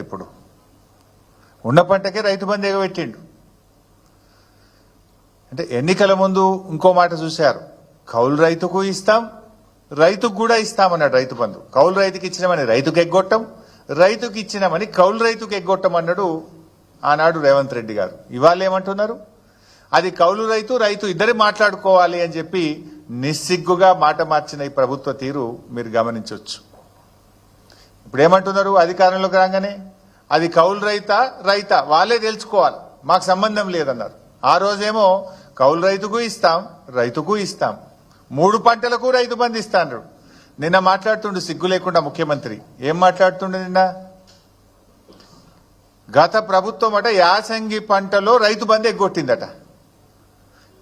ఇప్పుడు ఉన్న పంటకే రైతు బంధు ఎగబెట్టిండు. అంటే ఎన్నికల ముందు ఇంకో మాట చూశారు, కౌలు రైతుకు ఇస్తాం, రైతుకు కూడా ఇస్తామన్నాడు రైతు బంధు. కౌలు రైతుకి ఇచ్చినామని రైతుకు ఎగ్గొట్టం, రైతుకి ఇచ్చినామని కౌలు రైతుకు ఎగ్గొట్టం అన్నాడు ఆనాడు రేవంత్ రెడ్డి గారు. ఇవాళ ఏమంటున్నారు, అది కౌలు రైతు రైతు ఇద్దరు మాట్లాడుకోవాలి అని చెప్పి నిస్సిగ్గుగా మాట మార్చిన ఈ ప్రభుత్వ తీరు మీరు గమనించవచ్చు. ఇప్పుడు ఏమంటున్నారు, అధికారంలోకి రాగానే అది కౌలు రైతా వాళ్ళే తెలుసుకోవాలి, మాకు సంబంధం లేదన్నారు. ఆ రోజేమో కౌలు రైతుకు ఇస్తాం, రైతుకు ఇస్తాం, 3 పంటలకు రైతు బంధు ఇస్తాను. నిన్న మాట్లాడుతుండు సిగ్గు లేకుండా ముఖ్యమంత్రి. ఏం మాట్లాడుతుండు నిన్న, గత ప్రభుత్వం అట యాసంగి పంటలో రైతు బంధు ఎగ్గొట్టిందట.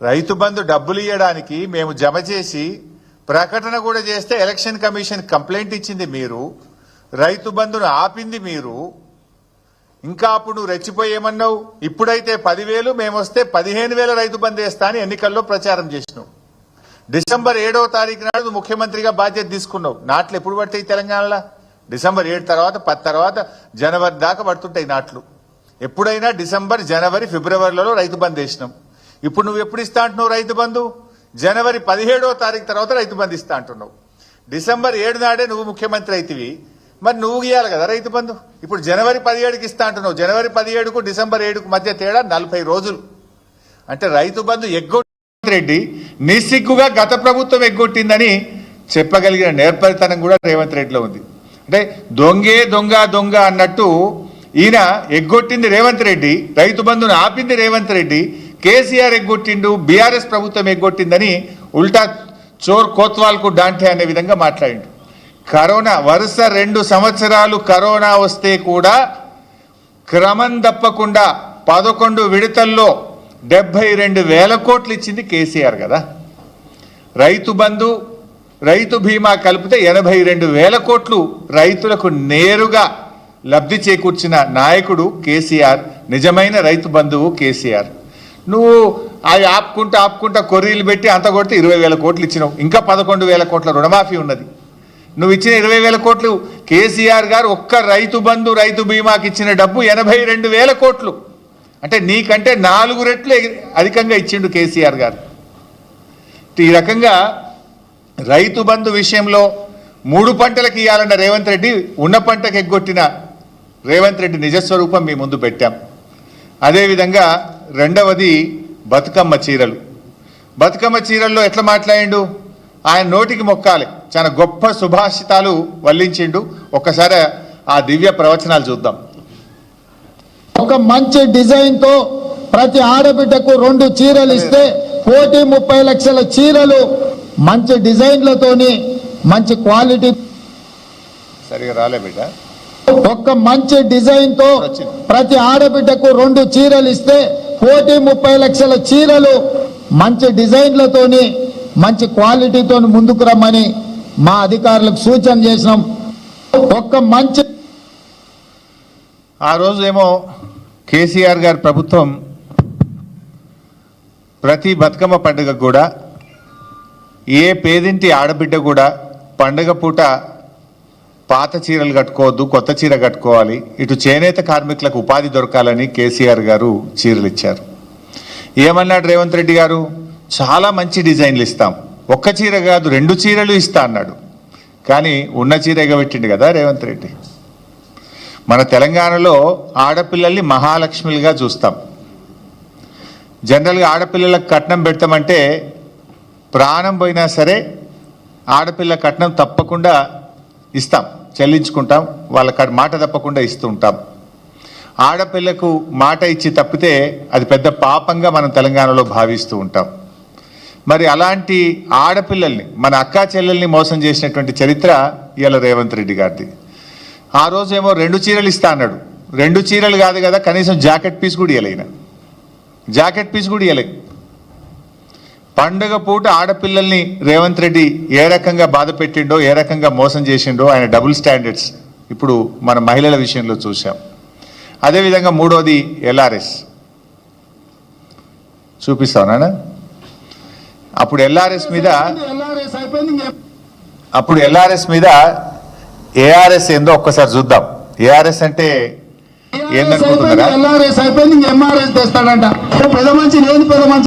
రైతు బంధు డబ్బులు ఇవ్వడానికి మేము జమ చేసి ప్రకటన కూడా చేస్తే ఎలక్షన్ కమిషన్ కంప్లైంట్ ఇచ్చింది మీరు, రైతు బంధును ఆపింది మీరు. ఇంకా అప్పుడు నువ్వు రెచ్చిపోయేమన్నావు, ఇప్పుడైతే 10,000 మేము వస్తే 15,000 రైతు బంధు వేస్తా అని ఎన్నికల్లో ప్రచారం చేసినావు. డిసెంబర్ 7వ తారీఖు నాడు ముఖ్యమంత్రిగా బాధ్యత తీసుకున్నావు. నాట్లు ఎప్పుడు పడతాయి తెలంగాణలో? డిసెంబర్ 7 తర్వాత 10 తర్వాత జనవరి దాకా పడుతుంటాయి నాట్లు. ఎప్పుడైనా డిసెంబర్, జనవరి, ఫిబ్రవరిలో రైతు బంధు వేసినాం. ఇప్పుడు నువ్వు ఎప్పుడు ఇస్తా అంటున్నావు రైతు బంధు? జనవరి 17వ తారీఖు తర్వాత రైతు బంధు ఇస్తా అంటున్నావు. డిసెంబర్ 7 నాడే నువ్వు ముఖ్యమంత్రి అయితివి, మరి నువ్వు ఇవ్వాలి కదా రైతు బంధు. ఇప్పుడు జనవరి 17కి ఇస్తా అంటున్నావు. జనవరి 17కు డిసెంబర్ 7కు మధ్య తేడా 40 రోజులు. అంటే రైతు బంధు రెడ్డి నిస్సిగ్గుగా గత ప్రభుత్వం ఎగ్గొట్టిందని చెప్పగలిగిన నేర్పరితనం కూడా రేవంత్ రెడ్డిలో ఉంది. అంటే దొంగే దొంగ అన్నట్టు ఈయన ఎగ్గొట్టింది రేవంత్ రెడ్డి, రైతు బంధును ఆపింది రేవంత్ రెడ్డి, కేసీఆర్ ఎగ్గొట్టిండు, బీఆర్ఎస్ ప్రభుత్వం ఎగ్గొట్టిందని ఉల్టా చోర్ కోత్వాల్కు డాంటే అనే విధంగా మాట్లాడిండు. కరోనా వరుస 2 సంవత్సరాలు కరోనా వస్తే కూడా క్రమం తప్పకుండా 11 విడతల్లో 72,000 కోట్లు ఇచ్చింది కేసీఆర్ కదా. రైతు బంధు, రైతు బీమా కలిపితే 82,000 కోట్లు రైతులకు నేరుగా లబ్ధి చేకూర్చిన నాయకుడు కేసీఆర్, నిజమైన రైతు బంధువు కేసీఆర్. నువ్వు అవి ఆపుకుంటా కొర్రీలు పెట్టి అంత కొడితే 20,000 కోట్లు ఇచ్చినావు. ఇంకా 11,000 కోట్ల రుణమాఫీ ఉన్నది. నువ్వు ఇచ్చిన 20,000 కోట్లు కేసీఆర్ గారు ఒక్క రైతు బంధు, రైతు బీమాకి ఇచ్చిన డబ్బు 82,000 కోట్లు. అంటే నీకంటే 4 రెట్లు అధికంగా ఇచ్చిండు కేసీఆర్ గారు. ఈ రకంగా రైతు బంధు విషయంలో 3 పంటలకు ఇవ్వాలన్న రేవంత్ రెడ్డి ఉన్న పంటకు ఎగ్గొట్టిన రేవంత్ రెడ్డి నిజస్వరూపం మీ ముందు పెట్టాం. అదేవిధంగా రెండవది బతుకమ్మ చీరలు. బతుకమ్మ చీరల్లో ఎట్లా మాట్లాడిండు, ఆయన నోటికి మొక్కాలి, చాలా గొప్ప సుభాషితాలు వల్లించిండు. ఒక్కసారి ఆ దివ్య ప్రవచనాలు చూద్దాం. ఒక మంచి డిజైన్ తో ప్రతి ఆడబిడ్డకు 2 చీరలు ఇస్తే 30 లక్షల చీరలు మంచి డిజైన్లతోని మంచి క్వాలిటీ. సరిగా రాలే బిడ్డ. ఒక మంచి డిజైన్ తో ప్రతి ఆడబిడ్డకు 2 చీరలు ఇస్తే 30 లక్షల చీరలు మంచి డిజైన్లతోని మంచి క్వాలిటీతో ముందుకు రమ్మని మా అధికారులకు సూచన చేసినాం. ఒక్క మంచి ఆ రోజు ఏమో కేసీఆర్ గారి ప్రభుత్వం ప్రతి బతుకమ్మ పండుగ కూడా ఏ పేదింటి ఆడబిడ్డ కూడా పండుగ పూట పాత చీరలు కట్టుకోవద్దు, కొత్త చీర కట్టుకోవాలి, ఇటు చేనేత కార్మికులకు ఉపాధి దొరకాలని కేసీఆర్ గారు చీరలు ఇచ్చారు. ఏమన్నాడు రేవంత్ రెడ్డి గారు, చాలా మంచి డిజైన్లు ఇస్తాం, ఒక్క చీర కాదు 2 చీరలు ఇస్తా అన్నాడు. కానీ ఉన్న చీర ఎగబెట్టిండు కదా రేవంత్ రెడ్డి. మన తెలంగాణలో ఆడపిల్లల్ని మహాలక్ష్మిలుగా చూస్తాం. జనరల్గా ఆడపిల్లలకు కట్నం పెడతామంటే ప్రాణం పోయినా సరే ఆడపిల్ల కట్నం తప్పకుండా ఇస్తాం, చెల్లించుకుంటాం, వాళ్ళ మాట తప్పకుండా ఇస్తూ ఉంటాం. ఆడపిల్లకు మాట ఇచ్చి తప్పితే అది పెద్ద పాపంగా మనం తెలంగాణలో భావిస్తూ ఉంటాం. మరి అలాంటి ఆడపిల్లల్ని, మన అక్కా చెల్లెల్ని మోసం చేసినటువంటి చరిత్ర ఇవాళ రేవంత్ రెడ్డి గారిది. ఆ రోజేమో 2 చీరలు ఇస్తా అన్నాడు. 2 చీరలు కాదు కదా, కనీసం జాకెట్ పీస్ కూడా ఇవ్వలేన. జాకెట్ పీస్ కూడా ఇవ్వలే. పండుగ పూట ఆడపిల్లల్ని రేవంత్ రెడ్డి ఏ రకంగా బాధ పెట్టిండో, ఏ రకంగా మోసం చేసిండో ఆయన డబుల్ స్టాండర్డ్స్ ఇప్పుడు మన మహిళల విషయంలో చూసాం. అదేవిధంగా మూడోది ఎల్ఆర్ఎస్ చూపిస్తానా. అప్పుడు ఎల్ఆర్ఎస్ మీద ఏఆర్ఎస్ ఏందో ఒక్కసారి చూద్దాం. ఏఆర్ఎస్ అంటే ఏందనుకుంటున్నారా? LRS అయిపోయింది, ఎంఆర్ఎస్ తెస్తాడంట. పెద్ద మంచి లేని పెద్ద మంచి